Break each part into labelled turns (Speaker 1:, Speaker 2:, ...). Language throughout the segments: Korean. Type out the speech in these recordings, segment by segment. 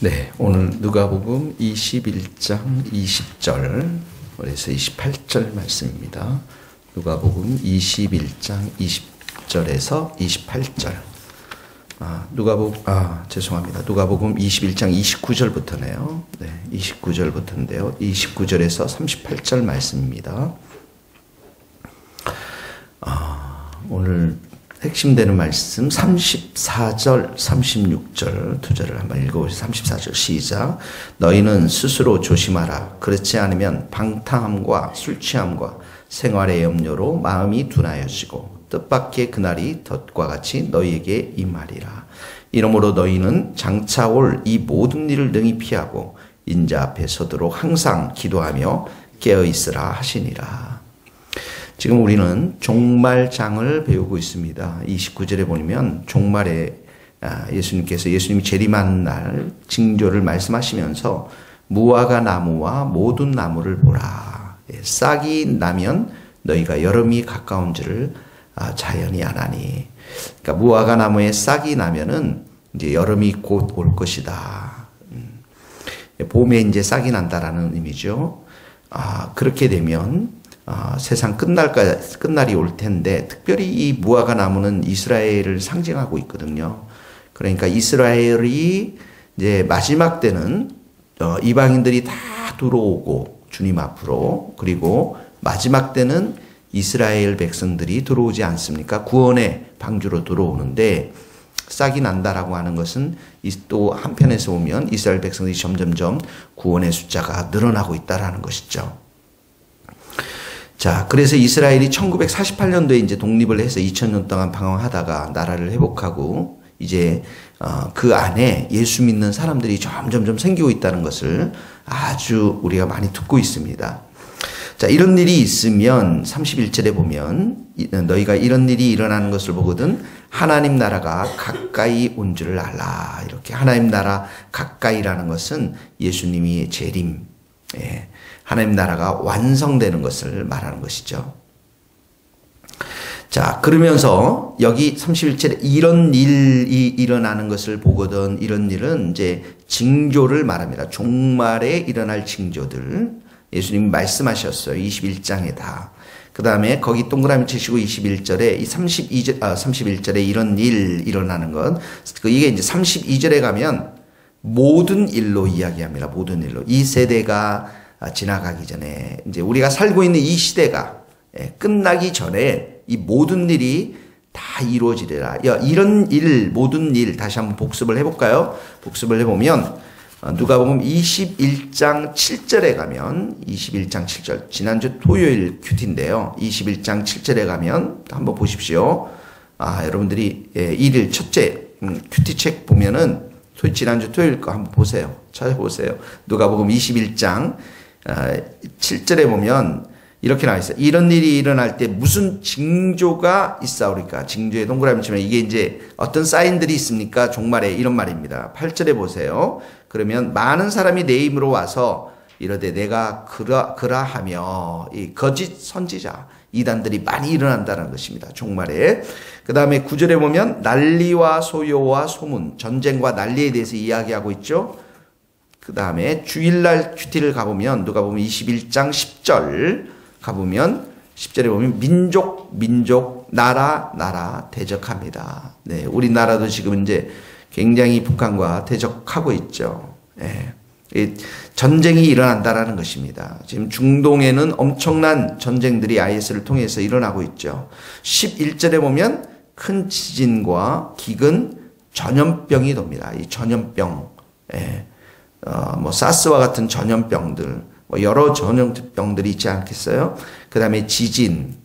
Speaker 1: 네, 오늘 누가복음 21장 20절 그래서 28절 말씀입니다. 누가복음 21장 20절에서 28절. 죄송합니다. 누가복음 21장 29절부터네요. 네, 29절부터인데요. 29절에서 38절 말씀입니다. 오늘 핵심되는 말씀 34절, 36절 두 절을 한번 읽어보세요. 34절 시작. 너희는 스스로 조심하라. 그렇지 않으면 방탕함과 술취함과 생활의 염려로 마음이 둔하여지고 뜻밖의 그날이 덫과 같이 너희에게 임하리라. 이러므로 너희는 장차 올 이 모든 일을 능히 피하고 인자 앞에 서도록 항상 기도하며 깨어있으라 하시니라. 지금 우리는 종말장을 배우고 있습니다. 29절에 보면 종말에 예수님이 재림하는 날 징조를 말씀하시면서 무화과 나무와 모든 나무를 보라. 싹이 나면 너희가 여름이 가까운 줄을 자연히 아나니. 그러니까 무화과 나무에 싹이 나면은 이제 여름이 곧 올 것이다. 봄에 이제 싹이 난다라는 의미죠. 그렇게 되면 세상 끝날이 올 텐데, 특별히 이 무화과 나무는 이스라엘을 상징하고 있거든요. 그러니까 이스라엘이 이제 마지막 때는 이방인들이 다 들어오고 주님 앞으로, 그리고 마지막 때는 이스라엘 백성들이 들어오지 않습니까? 구원의 방주로 들어오는데, 싹이 난다라고 하는 것은 또 한편에서 보면 이스라엘 백성들이 점점점 구원의 숫자가 늘어나고 있다라는 것이죠. 자, 그래서 이스라엘이 1948년도에 이제 독립을 해서 2000년 동안 방황하다가 나라를 회복하고 이제 그 안에 예수 믿는 사람들이 점점점 생기고 있다는 것을 아주 우리가 많이 듣고 있습니다. 자, 이런 일이 있으면 31절에 보면 너희가 이런 일이 일어나는 것을 보거든 하나님 나라가 가까이 온 줄을 알라. 이렇게 하나님 나라 가까이라는 것은 예수님이 재림, 하나님 나라가 완성되는 것을 말하는 것이죠. 자, 그러면서 여기 31절에 이런 일이 일어나는 것을 보거든, 이런 일은 이제 징조를 말합니다. 종말에 일어날 징조들. 예수님이 말씀하셨어요. 21장에 다. 그 다음에 거기 동그라미 치시고 21절에 이 31절에 이런 일 일어나는 것. 이게 이제 32절에 가면 모든 일로 이야기합니다. 모든 일로. 이 세대가 지나가기 전에 이제 우리가 살고 있는 이 시대가 끝나기 전에 이 모든 일이 다 이루어지리라. 이런 일, 모든 일 다시 한번 복습을 해볼까요? 복습을 해보면 누가복음 21장 7절에 가면 21장 7절 지난주 토요일 큐티인데요. 21장 7절에 가면 한번 보십시오. 여러분들이 1일 첫째 큐티 책 보면은 지난주 토요일 거 한번 보세요. 찾아보세요. 누가복음 21장 7절에 보면 이렇게 나와 있어요. 이런 일이 일어날 때 무슨 징조가 있사오리까? 징조에 동그라미 치면 이게 이제 어떤 사인들이 있습니까? 종말에 이런 말입니다. 8절에 보세요. 그러면 많은 사람이 내 이름으로 와서 이러되 내가 그라하며 이 거짓 선지자 이단들이 많이 일어난다는 것입니다. 종말에. 그 다음에 9절에 보면 난리와 소요와 소문, 전쟁과 난리에 대해서 이야기하고 있죠. 그 다음에 주일날 큐티를 가보면 누가복음 21장 10절 가보면 10절에 보면 민족 나라 대적합니다. 네, 우리나라도 지금 이제 굉장히 북한과 대적하고 있죠. 전쟁이 일어난다라는 것입니다. 지금 중동에는 엄청난 전쟁들이 IS를 통해서 일어나고 있죠. 11절에 보면 큰 지진과 기근, 전염병이 돕니다. 이 전염병, 사스와 같은 전염병들, 여러 전염병들이 있지 않겠어요? 그 다음에 지진,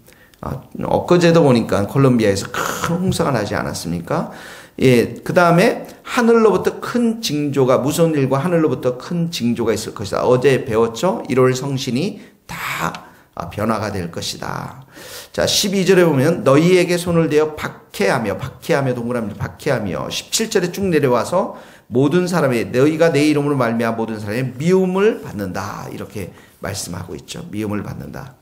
Speaker 1: 엊그제도 보니까 콜롬비아에서 큰 홍수가 나지 않았습니까? 그 다음에 하늘로부터 큰 징조가, 무서운 일과 하늘로부터 큰 징조가 있을 것이다. 어제 배웠죠? 1월 성신이 다 변화가 될 것이다. 자, 12절에 보면 너희에게 손을 대어 박해하며 동그라미로 박해하며 17절에 쭉 내려와서 모든 사람의 너희가 내 이름으로 말미암아 모든 사람의 미움을 받는다. 이렇게 말씀하고 있죠. 미움을 받는다.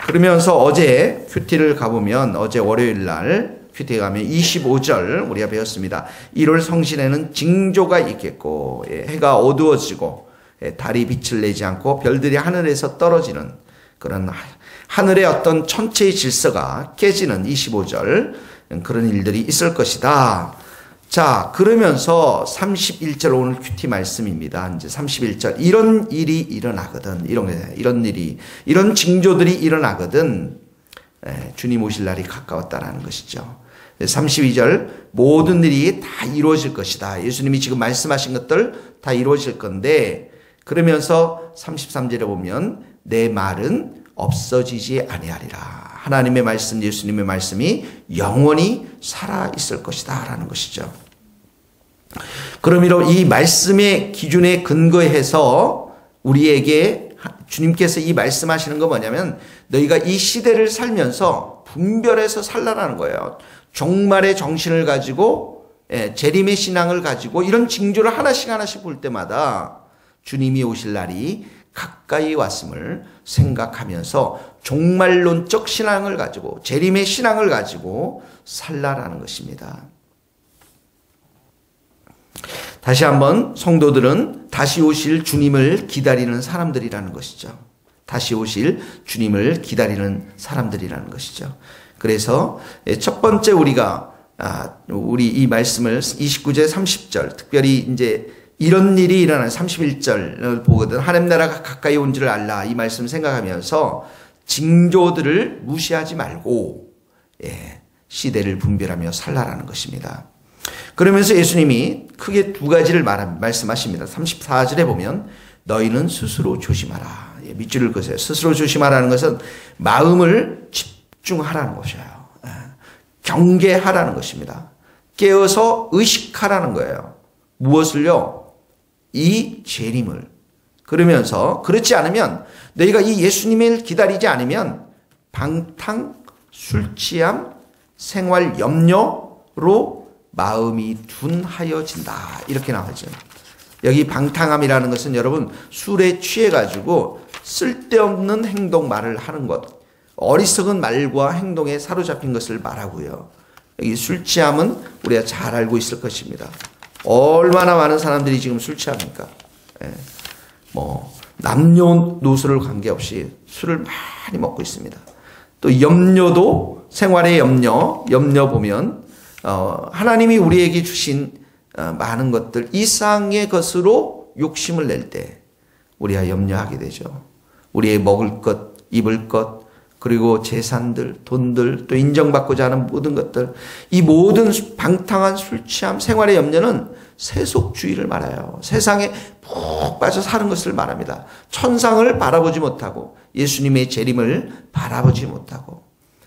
Speaker 1: 그러면서 어제 큐티를 가보면 어제 월요일 날 큐티에 가면 25절 우리가 배웠습니다. 1월 성신에는 징조가 있겠고 해가 어두워지고 달이 빛을 내지 않고 별들이 하늘에서 떨어지는 그런 하늘의 어떤 천체의 질서가 깨지는 25절 그런 일들이 있을 것이다. 자, 그러면서 31절 오늘 큐티 말씀입니다. 이제 31절 이런 일이 일어나거든. 이런 일이 이런 징조들이 일어나거든. 주님 오실 날이 가까웠다라는 것이죠. 32절 모든 일이 다 이루어질 것이다. 예수님이 지금 말씀하신 것들 다 이루어질 건데 그러면서 33절에 보면 내 말은 없어지지 아니하리라. 하나님의 말씀, 예수님의 말씀이 영원히 살아있을 것이다 라는 것이죠. 그러므로 이 말씀의 기준에 근거해서 우리에게 주님께서 이 말씀하시는 건 뭐냐면 너희가 이 시대를 살면서 분별해서 살라라는 거예요. 종말의 정신을 가지고 재림의 신앙을 가지고 이런 징조를 하나씩 볼 때마다 주님이 오실 날이 가까이 왔음을 생각하면서 종말론적 신앙을 가지고 재림의 신앙을 가지고 살라라는 것입니다. 다시 한번 성도들은 다시 오실 주님을 기다리는 사람들이라는 것이죠. 다시 오실 주님을 기다리는 사람들이라는 것이죠. 그래서 첫 번째 우리 이 말씀을 29절 30절 특별히 이제 이런 일이 일어나는 31절을 보거든. 하나님 나라가 가까이 온 줄 알라. 이 말씀 생각하면서 징조들을 무시하지 말고 시대를 분별하며 살라라는 것입니다. 그러면서 예수님이 크게 두 가지를 말씀하십니다. 34절에 보면 너희는 스스로 조심하라. 밑줄을 그으세요. 스스로 조심하라는 것은 마음을 집중하라는 것이에요. 경계하라는 것입니다. 깨어서 의식하라는 거예요. 무엇을요? 이 재림을. 그러면서 그렇지 않으면 너희가 이 예수님을 기다리지 않으면 방탕, 술 취함, 생활 염려로 마음이 둔하여진다. 이렇게 나오죠. 여기 방탕함이라는 것은 여러분 술에 취해가지고 쓸데없는 행동 말을 하는 것. 어리석은 말과 행동에 사로잡힌 것을 말하고요. 여기 술 취함은 우리가 잘 알고 있을 것입니다. 얼마나 많은 사람들이 지금 술 취합니까? 남녀노소를 관계없이 술을 많이 먹고 있습니다. 또 염려도 생활의 염려 보면 하나님이 우리에게 주신 많은 것들 이상의 것으로 욕심을 낼 때 우리가 염려하게 되죠. 우리의 먹을 것, 입을 것, 그리고 재산들, 돈들, 또 인정받고자 하는 모든 것들, 이 모든 방탕한 술 취함, 생활의 염려는 세속주의를 말해요. 세상에 푹 빠져 사는 것을 말합니다. 천상을 바라보지 못하고 예수님의 재림을 바라보지 못하고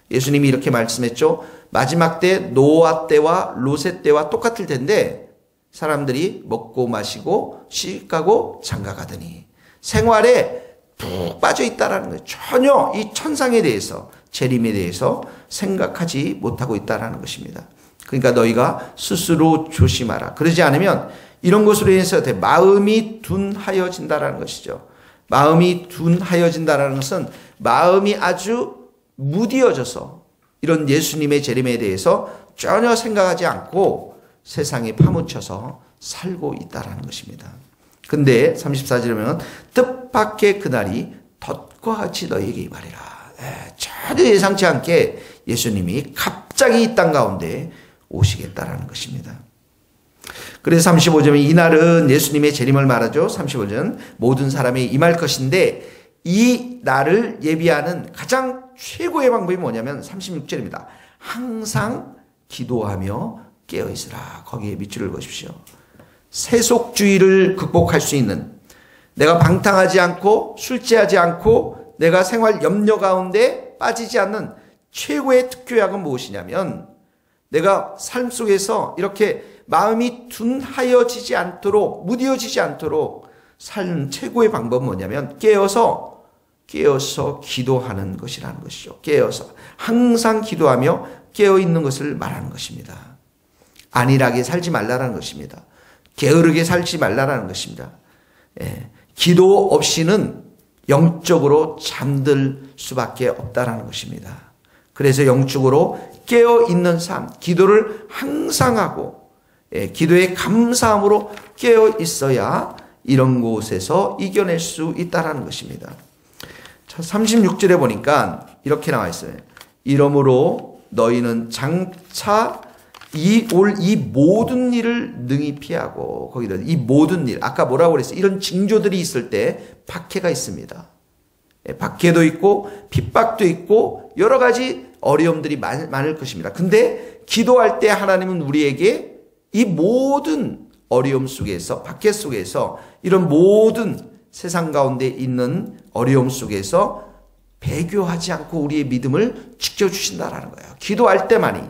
Speaker 1: 예수님이 이렇게 말씀했죠. 마지막 때 노아 때와 롯의 때와 똑같을 텐데 사람들이 먹고 마시고 시집가고 장가가더니 생활에 푹 빠져 있다라는 거예요. 전혀 이 천상에 대해서 재림에 대해서 생각하지 못하고 있다라는 것입니다. 그러니까 너희가 스스로 조심하라. 그러지 않으면 이런 것으로 인해서 마음이 둔하여진다라는 것이죠. 마음이 둔하여진다라는 것은 마음이 아주 무디어져서 이런 예수님의 재림에 대해서 전혀 생각하지 않고 세상에 파묻혀서 살고 있다라는 것입니다. 근데 34절에 보면 뜻밖의 그날이 덫과 같이 너희에게 임하리라. 전혀 예상치 않게 예수님이 갑자기 이 땅 가운데 오시겠다라는 것입니다. 그래서 35절에 이날은 예수님의 재림을 말하죠. 35절 모든 사람이 임할 것인데 이 날을 예비하는 가장 최고의 방법이 뭐냐면 36절입니다. 항상 기도하며 깨어있으라. 거기에 밑줄을 그으십시오. 세속주의를 극복할 수 있는 내가 방탕하지 않고 술 취하지 않고 내가 생활 염려 가운데 빠지지 않는 최고의 특효약은 무엇이냐면 내가 삶 속에서 이렇게 마음이 둔하여지지 않도록 무디어지지 않도록 사는 최고의 방법은 뭐냐면 깨어서 기도하는 것이라는 것이죠. 깨어서 항상 기도하며 깨어있는 것을 말하는 것입니다. 안일하게 살지 말라는 것입니다. 게으르게 살지 말라는 것입니다. 기도 없이는 영적으로 잠들 수밖에 없다라는 것입니다. 그래서 영적으로 깨어있는 삶, 기도를 항상 하고 기도의 감사함으로 깨어있어야 이런 곳에서 이겨낼 수 있다는 것입니다. 36절에 보니까 이렇게 나와 있어요. 이러므로 너희는 장차 이 모든 일을 능히 피하고, 거기다 이 모든 일, 아까 뭐라고 그랬어요? 이런 징조들이 있을 때 박해가 있습니다. 박해도 있고 핍박도 있고 여러 가지 어려움들이 많을 것입니다. 근데 기도할 때 하나님은 우리에게 이 모든 어려움 속에서, 박해 속에서, 이런 모든 세상 가운데 있는 어려움 속에서 배교하지 않고 우리의 믿음을 지켜주신다라는 거예요. 기도할 때만이.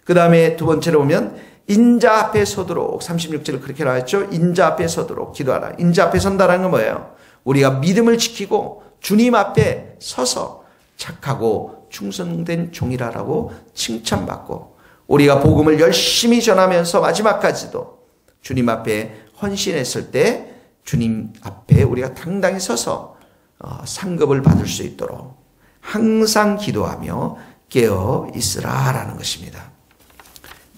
Speaker 1: 그 다음에 두 번째로 보면 인자 앞에 서도록, 36절에 그렇게 나왔죠. 인자 앞에 서도록 기도하라. 인자 앞에 선다라는 건 뭐예요? 우리가 믿음을 지키고 주님 앞에 서서 착하고 충성된 종이라라고 칭찬받고, 우리가 복음을 열심히 전하면서 마지막까지도 주님 앞에 헌신했을 때 주님 앞에 우리가 당당히 서서 상급을 받을 수 있도록 항상 기도하며 깨어 있으라라는 것입니다.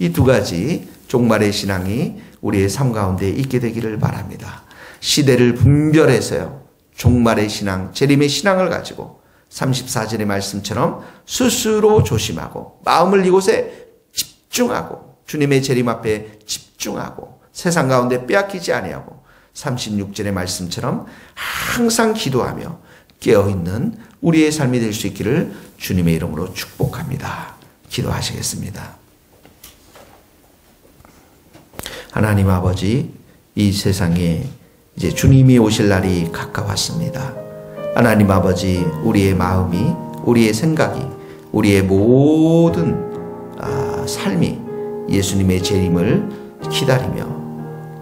Speaker 1: 이 두 가지 종말의 신앙이 우리의 삶 가운데 있게 되기를 바랍니다. 시대를 분별해서요, 종말의 신앙, 재림의 신앙을 가지고 34절의 말씀처럼 스스로 조심하고 마음을 이곳에 집중하고 주님의 재림 앞에 집중하고 세상 가운데 빼앗기지 아니하고 36절의 말씀처럼 항상 기도하며 깨어있는 우리의 삶이 될 수 있기를 주님의 이름으로 축복합니다. 기도하시겠습니다. 하나님 아버지, 이 세상에 이제 주님이 오실 날이 가까웠습니다. 하나님 아버지, 우리의 마음이, 우리의 생각이, 우리의 모든 삶이 예수님의 재림을 기다리며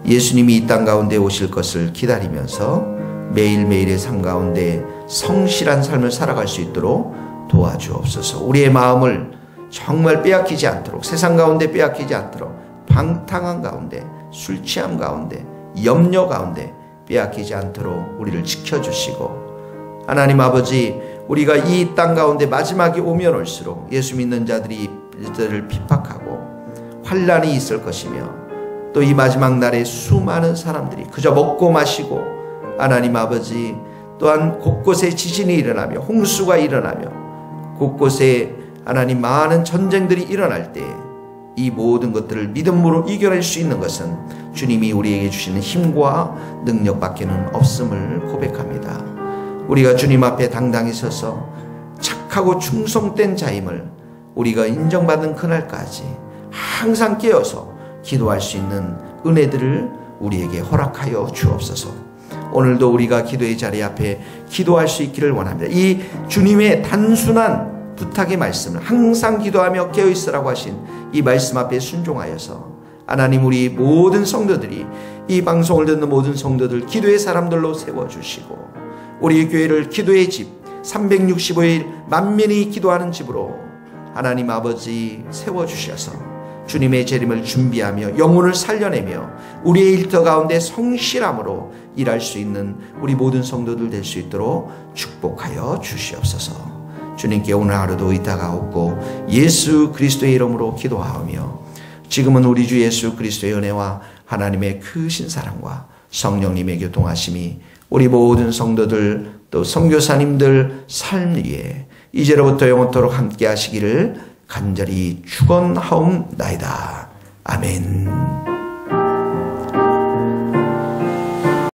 Speaker 1: 예수님이 이 땅 가운데 오실 것을 기다리면서 매일매일의 삶 가운데 성실한 삶을 살아갈 수 있도록 도와주옵소서. 우리의 마음을 정말 빼앗기지 않도록, 세상 가운데 빼앗기지 않도록, 방탕한 가운데, 술 취함 가운데, 염려 가운데 빼앗기지 않도록 우리를 지켜주시고, 하나님 아버지, 우리가 이 땅 가운데 마지막이 오면 올수록 예수 믿는 자들이 이들을 핍박하고 환난이 있을 것이며, 또 이 마지막 날에 수많은 사람들이 그저 먹고 마시고, 하나님 아버지, 또한 곳곳에 지진이 일어나며 홍수가 일어나며 곳곳에 하나님 많은 전쟁들이 일어날 때 이 모든 것들을 믿음으로 이겨낼 수 있는 것은 주님이 우리에게 주시는 힘과 능력밖에는 없음을 고백합니다. 우리가 주님 앞에 당당히 서서 착하고 충성된 자임을 우리가 인정받는 그날까지 항상 깨어서 기도할 수 있는 은혜들을 우리에게 허락하여 주옵소서. 오늘도 우리가 기도의 자리 앞에 기도할 수 있기를 원합니다. 이 주님의 단순한 부탁의 말씀을 항상 기도하며 깨어있으라고 하신 이 말씀 앞에 순종하여서 하나님, 우리 모든 성도들이, 이 방송을 듣는 모든 성도들 기도의 사람들로 세워주시고, 우리 교회를 기도의 집, 365일 만민이 기도하는 집으로 하나님 아버지 세워주셔서 주님의 재림을 준비하며 영혼을 살려내며 우리의 일터 가운데 성실함으로 일할 수 있는 우리 모든 성도들 될 수 있도록 축복하여 주시옵소서. 주님께 오늘 하루도 의탁하옵고 예수 그리스도의 이름으로 기도하오며, 지금은 우리 주 예수 그리스도의 은혜와 하나님의 크신 사랑과 성령님의 교통하심이 우리 모든 성도들, 또 선교사님들 삶 위에 이제로부터 영원토록 함께 하시기를 간절히 축원하옵나이다. 아멘.